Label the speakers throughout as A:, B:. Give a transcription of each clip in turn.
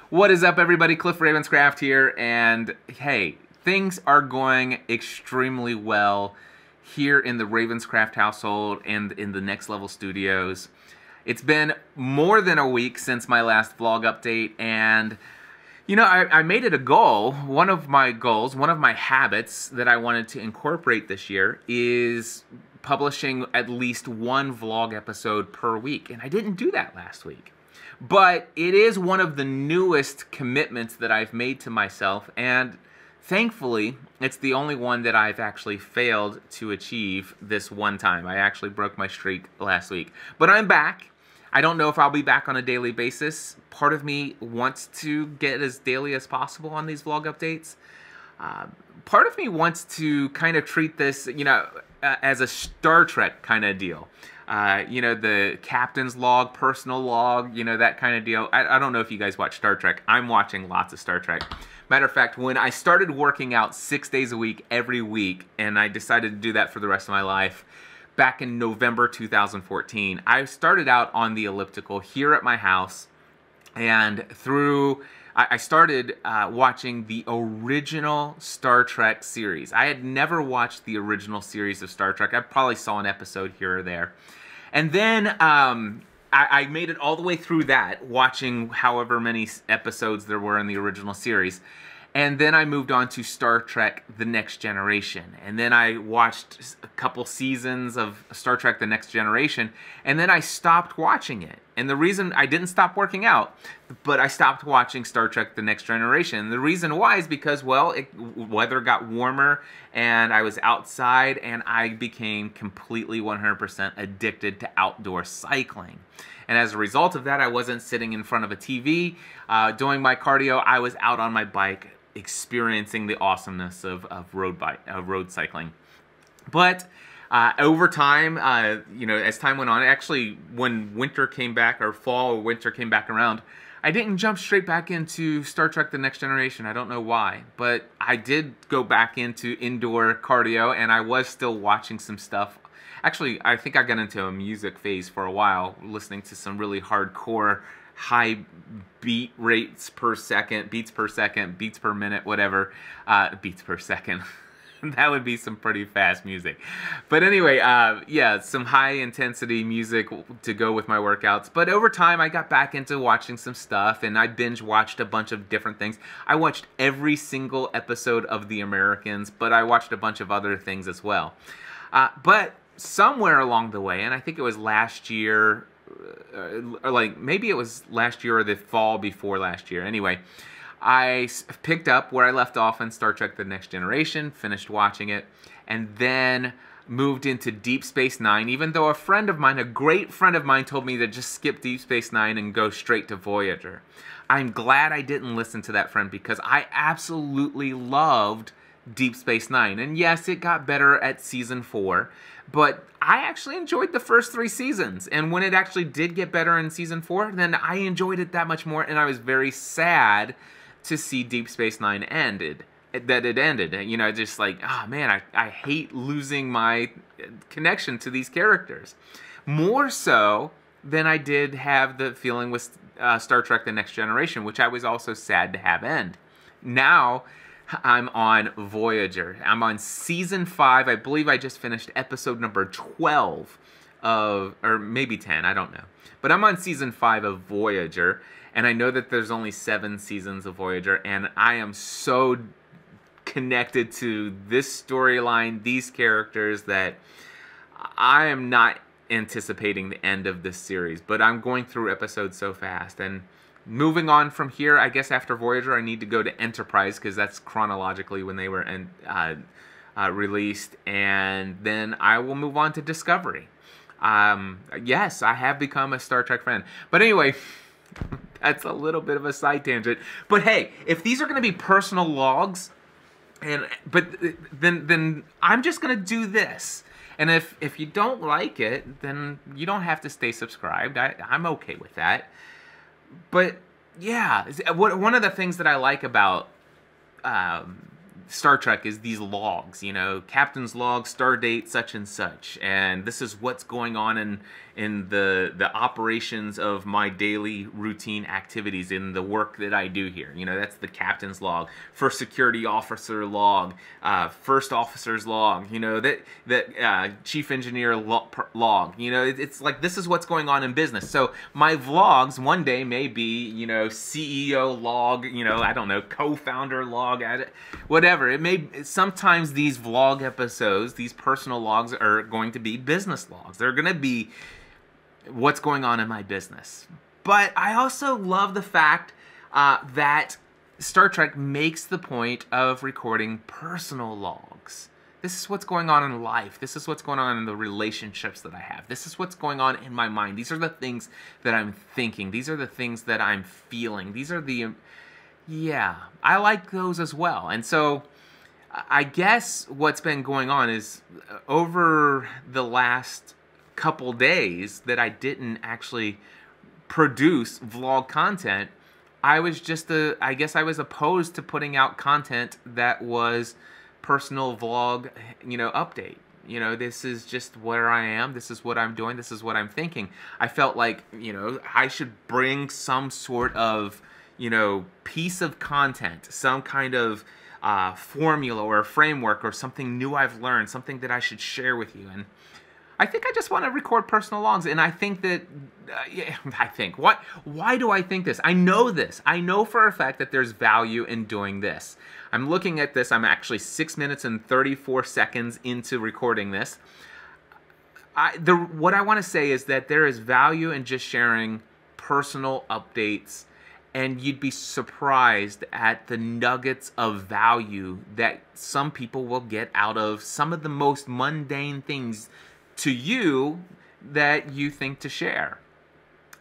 A: What is up, everybody? Cliff Ravenscraft here, and hey, things are going extremely well here in the Ravenscraft household and in the Next Level Studios. It's been more than a week since my last vlog update, and you know, I made it a goal. One of my goals, one of my habits that I wanted to incorporate this year is publishing at least one vlog episode per week, and I didn't do that last week. But it is one of the newest commitments that I've made to myself, and thankfully, it's the only one that I've actually failed to achieve this one time. I actually broke my streak last week. But I'm back. I don't know if I'll be back on a daily basis. Part of me wants to get as daily as possible on these vlog updates. Part of me wants to kind of treat this, you know, as a Star Trek kind of deal. You know, the captain's log, personal log, you know, that kind of deal. I don't know if you guys watch Star Trek. I'm watching lots of Star Trek. Matter of fact, when I started working out 6 days a week, every week, and I decided to do that for the rest of my life, back in November 2014, I started out on the elliptical here at my house, and I started watching the original Star Trek series. I had never watched the original series of Star Trek. I probably saw an episode here or there. And then I made it all the way through that, watching however many episodes there were in the original series. And then I moved on to Star Trek The Next Generation. And then I watched a couple seasons of Star Trek The Next Generation. And then I stopped watching it. And the reason I didn't stop working out, but I stopped watching Star Trek The Next Generation. The reason why is because, well, weather got warmer and I was outside and I became completely 100% addicted to outdoor cycling. And as a result of that, I wasn't sitting in front of a TV doing my cardio. I was out on my bike experiencing the awesomeness of road cycling. But over time, you know, as time went on, actually when winter came back, or fall or winter came back around, I didn't jump straight back into Star Trek The Next Generation. I don't know why, but I did go back into indoor cardio, and I was still watching some stuff. Actually, I think I got into a music phase for a while, listening to some really hardcore, high beat rates per second, beats per minute, whatever, beats per second. That would be some pretty fast music. But anyway, yeah, some high-intensity music to go with my workouts. But over time, I got back into watching some stuff, and I binge-watched a bunch of different things. I watched every single episode of The Americans, but I watched a bunch of other things as well. But somewhere along the way, and I think it was last year, or like maybe it was last year or the fall before last year. Anyway, I picked up where I left off in Star Trek The Next Generation, finished watching it, and then moved into Deep Space Nine, even though a friend of mine, a great friend of mine, told me to just skip Deep Space Nine and go straight to Voyager. I'm glad I didn't listen to that friend because I absolutely loved Deep Space Nine. And yes, it got better at season 4, but I actually enjoyed the first 3 seasons. And when it actually did get better in season 4, then I enjoyed it that much more, and I was very sad to see Deep Space Nine ended. You know, just like, oh man, I hate losing my connection to these characters. More so than I did have the feeling with Star Trek The Next Generation, which I was also sad to have end. Now, I'm on Voyager. I'm on season 5. I believe I just finished episode number 12 of, or maybe 10, I don't know. But I'm on season 5 of Voyager, and I know that there's only 7 seasons of Voyager, and I am so connected to this storyline, these characters, that I am not anticipating the end of this series. But I'm going through episodes so fast, and moving on from here, I guess after Voyager, I need to go to Enterprise, because that's chronologically when they were released, and then I will move on to Discovery. Yes, I have become a Star Trek fan. But anyway, that's a little bit of a side tangent. But hey, if these are going to be personal logs, then I'm just going to do this. And if you don't like it, then you don't have to stay subscribed. I'm okay with that. But yeah, one of the things that I like about Star Trek is these logs, you know, captain's log, star date, such and such, and this is what's going on in the operations of my daily routine activities in the work that I do here. You know, that's the captain's log, first security officer log, first officer's log, you know, that chief engineer log. You know, it's like this is what's going on in business. So my vlogs one day may be, you know, CEO log, you know, I don't know, co-founder log, whatever. It may, sometimes these vlog episodes, these personal logs are going to be business logs. They're going to be what's going on in my business. But I also love the fact that Star Trek makes the point of recording personal logs. This is what's going on in life. This is what's going on in the relationships that I have. This is what's going on in my mind. These are the things that I'm thinking. These are the things that I'm feeling. These are the, yeah, I like those as well. And so I guess what's been going on is over the last couple days that I didn't actually produce vlog content, I was just I guess I was opposed to putting out content that was personal vlog, you know, update. You know, this is just where I am, this is what I'm doing, this is what I'm thinking. I felt like, you know, I should bring some sort of, you know, piece of content, some kind of formula or a framework or something new I've learned, something that I should share with you. And I think I just want to record personal logs, and I think that, why do I think this? I know this. I know for a fact that there's value in doing this. I'm looking at this, I'm actually 6 minutes and 34 seconds into recording this. What I want to say is that there is value in just sharing personal updates, and you'd be surprised at the nuggets of value that some people will get out of some of the most mundane things to you that you think to share.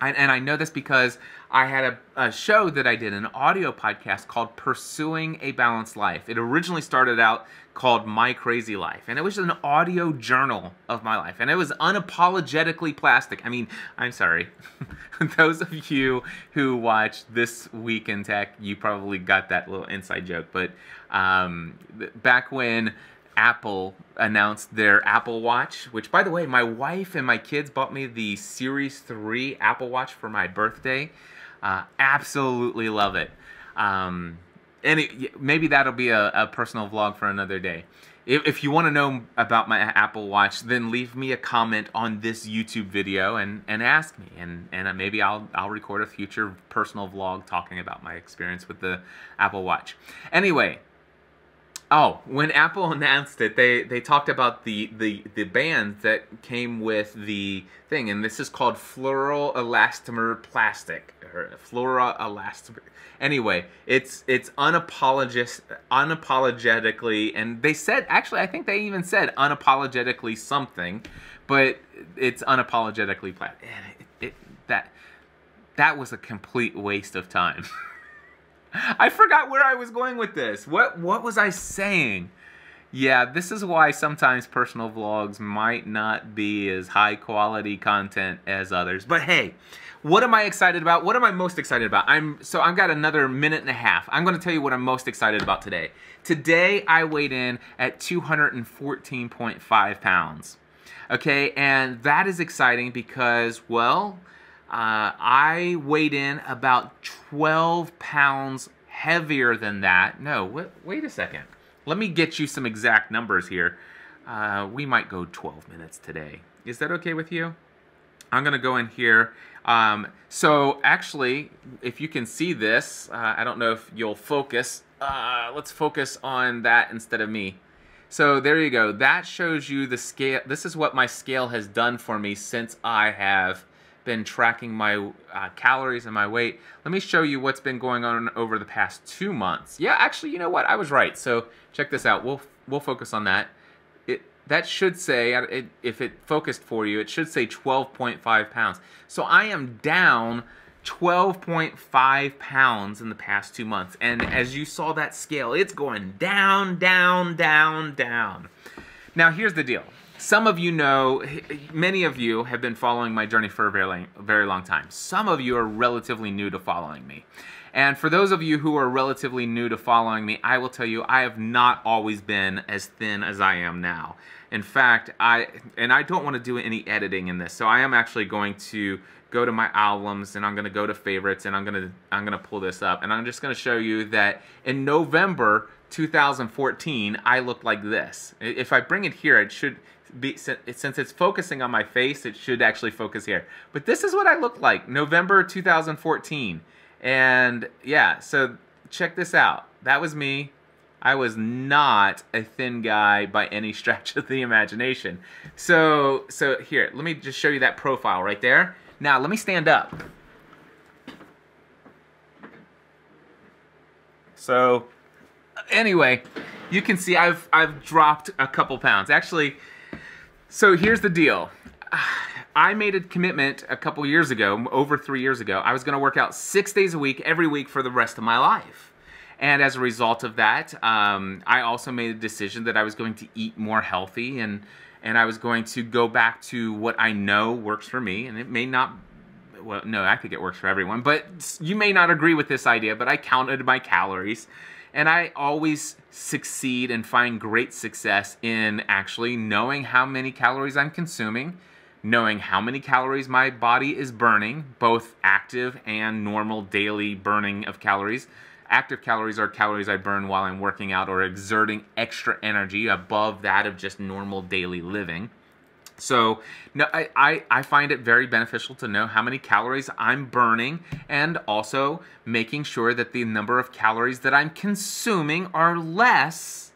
A: And I know this because I had a show that I did, an audio podcast called Pursuing a Balanced Life. It originally started out called My Crazy Life, and it was an audio journal of my life, and it was unapologetically plastic. I mean, I'm sorry. Those of you who watched This Week in Tech, you probably got that little inside joke, but back when Apple announced their Apple Watch, which, by the way, my wife and my kids bought me the Series 3 Apple Watch for my birthday. Absolutely love it. And maybe that'll be a personal vlog for another day. If you want to know about my Apple Watch, then leave me a comment on this YouTube video and ask me, and maybe I'll record a future personal vlog talking about my experience with the Apple Watch. Anyway. Oh, when Apple announced it, they talked about the band that came with the thing, and this is called fluoroelastomer plastic, or fluoroelastomer. Anyway, it's unapologetically, and they said, actually, I think they even said unapologetically something, but it's unapologetically plastic. That was a complete waste of time. I forgot where I was going with this. What was I saying? Yeah, this is why sometimes personal vlogs might not be as high quality content as others. But hey, what am I excited about? What am I most excited about? I've got another minute and a half. I'm going to tell you what I'm most excited about today. Today I weighed in at 214.5 pounds. Okay, and that is exciting because, well, I weighed in about 12 pounds heavier than that. No, wait a second. Let me get you some exact numbers here. We might go 12 minutes today. Is that okay with you? I'm going to go in here. So actually, if you can see this, I don't know if you'll focus. Let's focus on that instead of me. So there you go. That shows you the scale. This is what my scale has done for me since I have been tracking my calories and my weight. Let me show you what's been going on over the past 2 months. Yeah, actually, you know what? I was right. So check this out. We'll focus on that. That should say, if it focused for you, it should say 12.5 pounds. So I am down 12.5 pounds in the past 2 months. And as you saw that scale, it's going down, down, down, down. Now, here's the deal. Some of you know, many of you have been following my journey for a very long time. Some of you are relatively new to following me. And for those of you who are relatively new to following me, I will tell you I have not always been as thin as I am now. In fact, I don't want to do any editing in this, so I am actually going to go to my albums, and I'm going to go to favorites, and I'm going to pull this up, and I'm just going to show you that in November 2014 I looked like this. If I bring it here, it should be, since it's focusing on my face, it should actually focus here. But this is what I looked like November 2014. And yeah, so check this out. That was me. I was not a thin guy by any stretch of the imagination. So here, let me just show you that profile right there. Now let me stand up. So anyway, you can see I've dropped a couple pounds. Actually, so here's the deal. I made a commitment a couple years ago, over 3 years ago. I was going to work out 6 days a week, every week for the rest of my life. And as a result of that, I also made a decision that I was going to eat more healthy, and I was going to go back to what I know works for me. And it may not, well, no, I think it works for everyone, but you may not agree with this idea, but I counted my calories. And I always succeed and find great success in actually knowing how many calories I'm consuming, knowing how many calories my body is burning, both active and normal daily burning of calories. Active calories are calories I burn while I'm working out or exerting extra energy above that of just normal daily living. So no, I find it very beneficial to know how many calories I'm burning, and also making sure that the number of calories that I'm consuming are less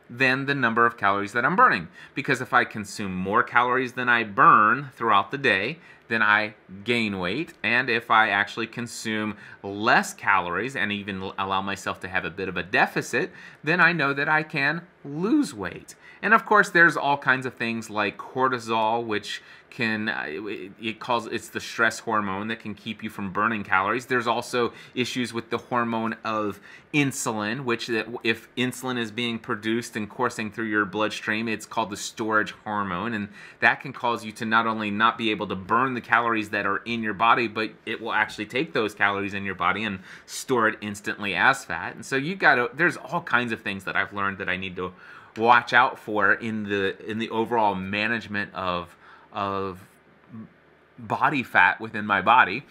A: than the number of calories that I'm burning. Because if I consume more calories than I burn throughout the day, then I gain weight. And if I actually consume less calories and even allow myself to have a bit of a deficit, then I know that I can lose weight. And of course, there's all kinds of things like cortisol, which can, it's the stress hormone that can keep you from burning calories. There's also issues with the hormone of insulin, which if insulin is being produced and coursing through your bloodstream, it's called the storage hormone, and that can cause you to not only not be able to burn the calories that are in your body, but it will actually take those calories in your body and store it instantly as fat. And so there's all kinds of things that I've learned that I need to watch out for in the overall management of body fat within my body.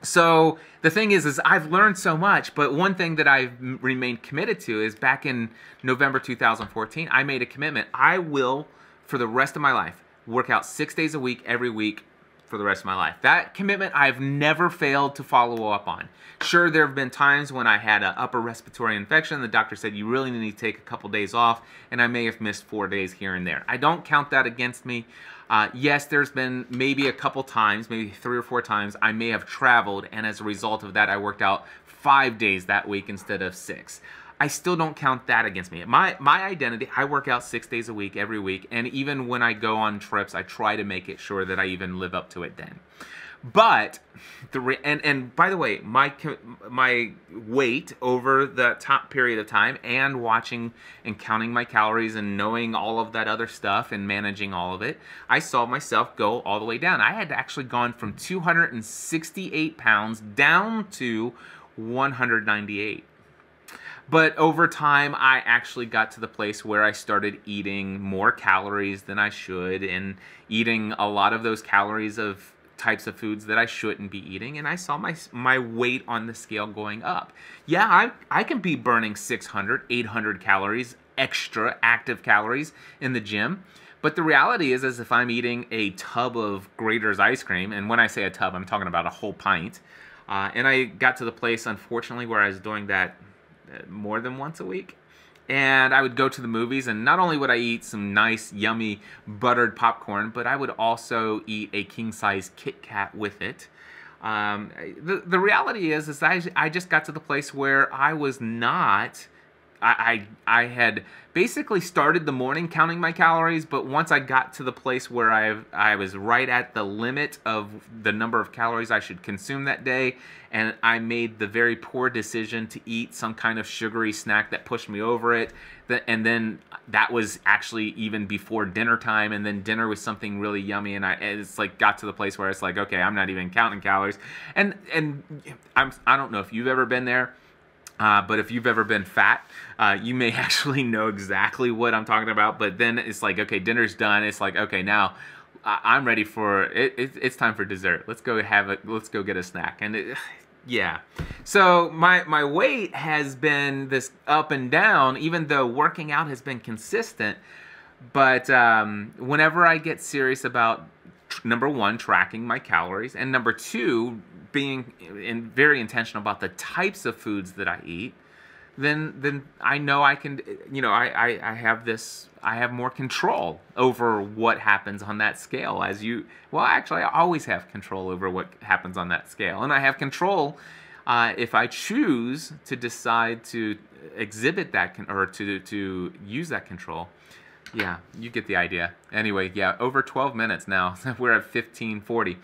A: So the thing is I've learned so much, but one thing that I've remained committed to is back in November 2014, I made a commitment. I will, for the rest of my life, work out 6 days a week, every week, for the rest of my life. That commitment I've never failed to follow up on. Sure, there have been times when I had an upper respiratory infection. The doctor said you really need to take a couple days off, and I may have missed 4 days here and there. I don't count that against me. Yes, there's been maybe a couple times, maybe 3 or 4 times, I may have traveled, and as a result of that, I worked out 5 days that week instead of 6. I still don't count that against me. My identity, I work out 6 days a week, every week, and even when I go on trips, I try to make it sure that I even live up to it then. But, and by the way, my weight over the top period of time, and watching and counting my calories and knowing all of that other stuff and managing all of it, I saw myself go all the way down. I had actually gone from 268 pounds down to 198. But over time, I actually got to the place where I started eating more calories than I should, and eating a lot of those calories of types of foods that I shouldn't be eating, and I saw my weight on the scale going up. Yeah, I can be burning 600, 800 calories, extra active calories in the gym, but the reality is if I'm eating a tub of Grater's ice cream, and when I say a tub, I'm talking about a whole pint, and I got to the place, unfortunately, where I was doing that more than once a week, and I would go to the movies, and not only would I eat some nice yummy buttered popcorn, but I would also eat a king-size Kit Kat with it. The reality is I just got to the place where I was not I had basically started the morning counting my calories, but once I got to the place where I was right at the limit of the number of calories I should consume that day, and I made the very poor decision to eat some kind of sugary snack that pushed me over it, and then that was actually even before dinner time, and then dinner was something really yummy, and it's like got to the place where it's like, okay, I'm not even counting calories, and I don't know if you've ever been there. But if you've ever been fat, you may actually know exactly what I'm talking about. But then it's like, okay, dinner's done. It's like, okay, now I'm ready for it. It's time for dessert. Let's go let's go get a snack. And yeah, so my weight has been this up and down, even though working out has been consistent. But whenever I get serious about number one, tracking my calories, and number two, being very intentional about the types of foods that I eat, then I know I can, I have more control over what happens on that scale. Actually, I always have control over what happens on that scale, and I have control if I choose to decide to exhibit that or to use that control. Yeah, you get the idea. Anyway, yeah, over 12 minutes now. We're at 15:40.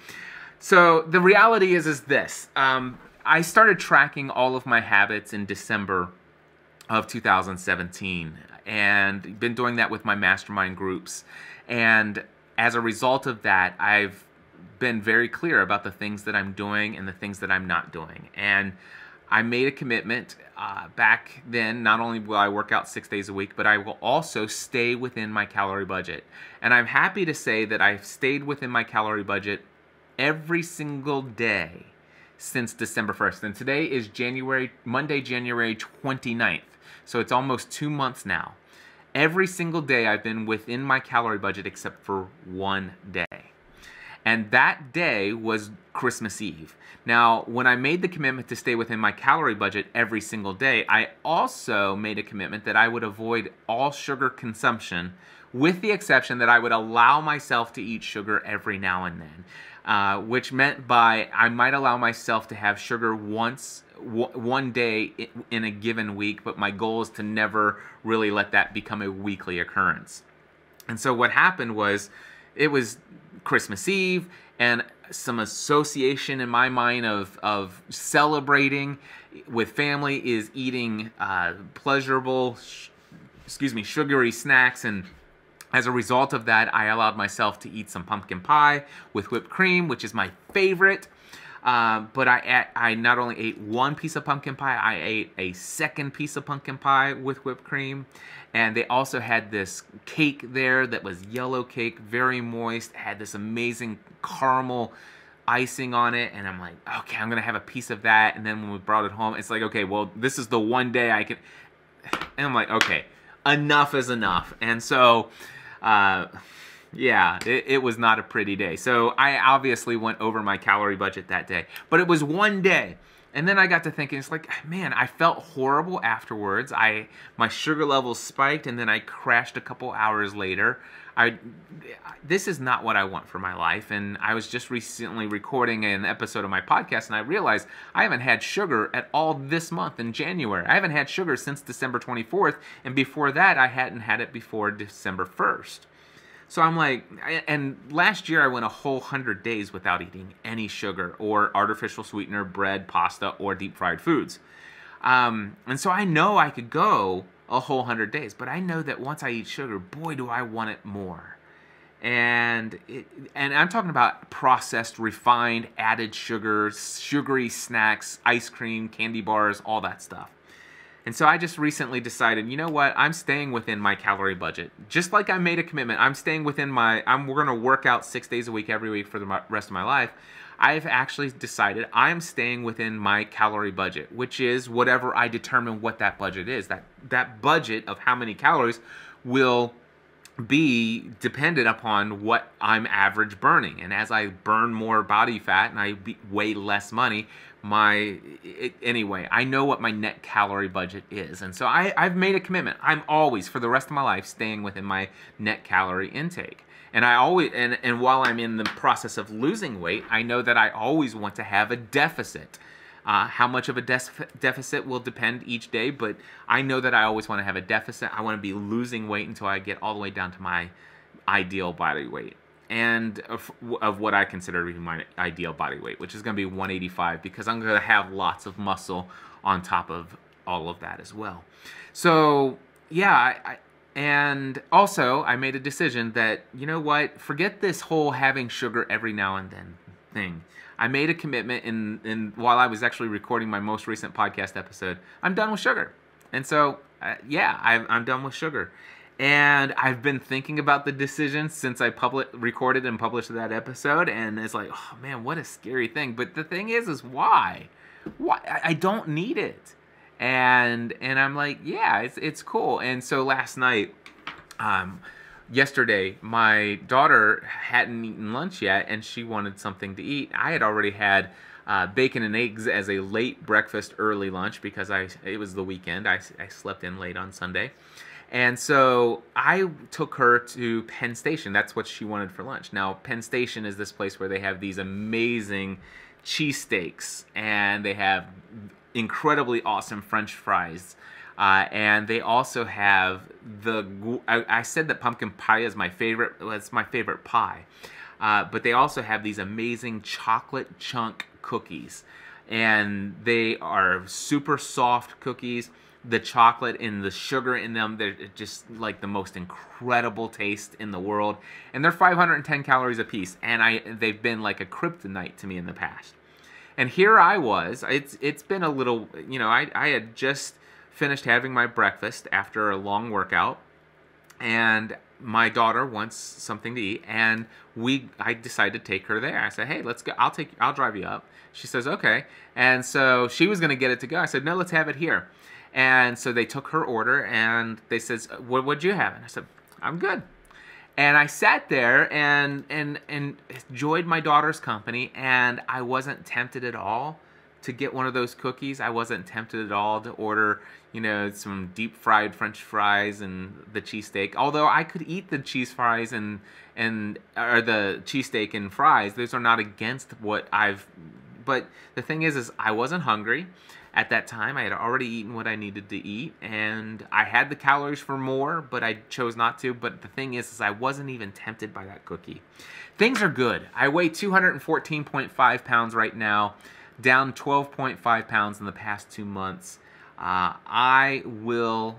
A: So the reality is this. I started tracking all of my habits in December of 2017, and been doing that with my mastermind groups. And as a result of that, I've been very clear about the things that I'm doing and the things that I'm not doing. And I made a commitment back then. Not only will I work out 6 days a week, but I will also stay within my calorie budget. And I'm happy to say that I've stayed within my calorie budget every single day since December 1st. And today is Monday, January 29th. So it's almost 2 months now. Every single day I've been within my calorie budget except for one day. And that day was Christmas Eve. Now, when I made the commitment to stay within my calorie budget every single day, I also made a commitment that I would avoid all sugar consumption, with the exception that I would allow myself to eat sugar every now and then, which meant I might allow myself to have sugar one day in a given week, but my goal is to never really let that become a weekly occurrence. And so what happened was, it was Christmas Eve, and some association in my mind of celebrating with family is eating pleasurable, sugary snacks. And as a result of that, I allowed myself to eat some pumpkin pie with whipped cream, which is my favorite. But I not only ate one piece of pumpkin pie, I ate a second piece of pumpkin pie with whipped cream. And they also had this cake there that was yellow cake, very moist, had this amazing caramel icing on it. And I'm like, okay, I'm going to have a piece of that. And then when we brought it home, it's like, okay, well, this is the one day I can. And I'm like, okay, enough is enough. And so, yeah, it was not a pretty day. So I obviously went over my calorie budget that day. But it was one day. And then I got to thinking, it's like, man, I felt horrible afterwards. My sugar levels spiked, and then I crashed a couple hours later. This is not what I want for my life. And I was just recently recording an episode of my podcast, and I realized I haven't had sugar at all this month in January. I haven't had sugar since December 24th, and before that, I hadn't had it before December 1st. So I'm like, and last year I went a whole 100 days without eating any sugar or artificial sweetener, bread, pasta, or deep fried foods. And so I know I could go a whole 100 days, but I know that once I eat sugar, boy, do I want it more. And I'm talking about processed, refined, added sugars, sugary snacks, ice cream, candy bars, all that stuff. And so I just recently decided, you know what, I'm staying within my calorie budget. Just like I made a commitment, I'm staying within we're going to work out 6 days a week every week for the rest of my life. I've actually decided I'm staying within my calorie budget, which is whatever I determine what that budget is. That budget of how many calories will be dependent upon what I'm average burning. And as I burn more body fat and I weigh less money, anyway, I know what my net calorie budget is. And so I've made a commitment. I'm always, for the rest of my life, staying within my net calorie intake. And I always, and while I'm in the process of losing weight, I know that I always want to have a deficit. How much of a deficit will depend each day, but I know that I always want to have a deficit. I want to be losing weight until I get all the way down to my ideal body weight, and of what I consider to be my ideal body weight, which is going to be 185, because I'm going to have lots of muscle on top of all of that as well. So yeah, and also I made a decision that, you know what, forget this whole having sugar every now and then thing. I made a commitment while I was actually recording my most recent podcast episode. I'm done with sugar. And so, yeah, I'm done with sugar. And I've been thinking about the decision since I recorded and published that episode. And it's like, oh man, what a scary thing. But the thing is why? Why? I don't need it. And I'm like, yeah, it's cool. And so last night, yesterday, my daughter hadn't eaten lunch yet, and she wanted something to eat. I had already had bacon and eggs as a late breakfast, early lunch, because it was the weekend. I slept in late on Sunday. And so I took her to Penn Station. That's what she wanted for lunch. Now, Penn Station is this place where they have these amazing cheesesteaks, and they have incredibly awesome French fries. And they also have I said that pumpkin pie is my favorite. Well, it's my favorite pie. But they also have these amazing chocolate chunk cookies. And they are super soft cookies. The chocolate and the sugar in them, they're just like the most incredible taste in the world. And they're 510 calories a piece. And they've been like a kryptonite to me in the past. And here I was. It's been a little, you know, I had just finished having my breakfast after a long workout, and my daughter wants something to eat, and I decided to take her there. I said, hey, let's go. I'll drive you up. She says, okay. And so she was going to get it to go. I said, no, let's have it here. And so they took her order, and they says, what'd you have? And I said, I'm good. And I sat there and enjoyed my daughter's company, and I wasn't tempted at all to get one of those cookies. I wasn't tempted at all to order, you know, some deep fried French fries and the cheesesteak. Although I could eat the cheese fries or the cheesesteak and fries. Those are not against what but the thing is I wasn't hungry at that time. I had already eaten what I needed to eat, and I had the calories for more, but I chose not to. But the thing is I wasn't even tempted by that cookie. Things are good. I weigh 214.5 pounds right now, down 12.5 pounds in the past 2 months. I will,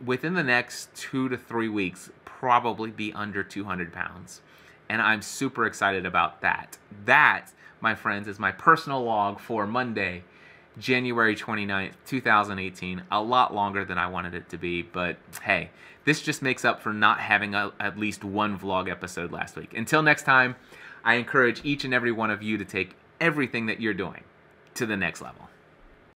A: within the next 2 to 3 weeks, probably be under 200 pounds. And I'm super excited about that. That, my friends, is my personal log for Monday, January 29th, 2018. A lot longer than I wanted it to be, but hey, this just makes up for not having at least one vlog episode last week. Until next time, I encourage each and every one of you to take everything that you're doing to the next level.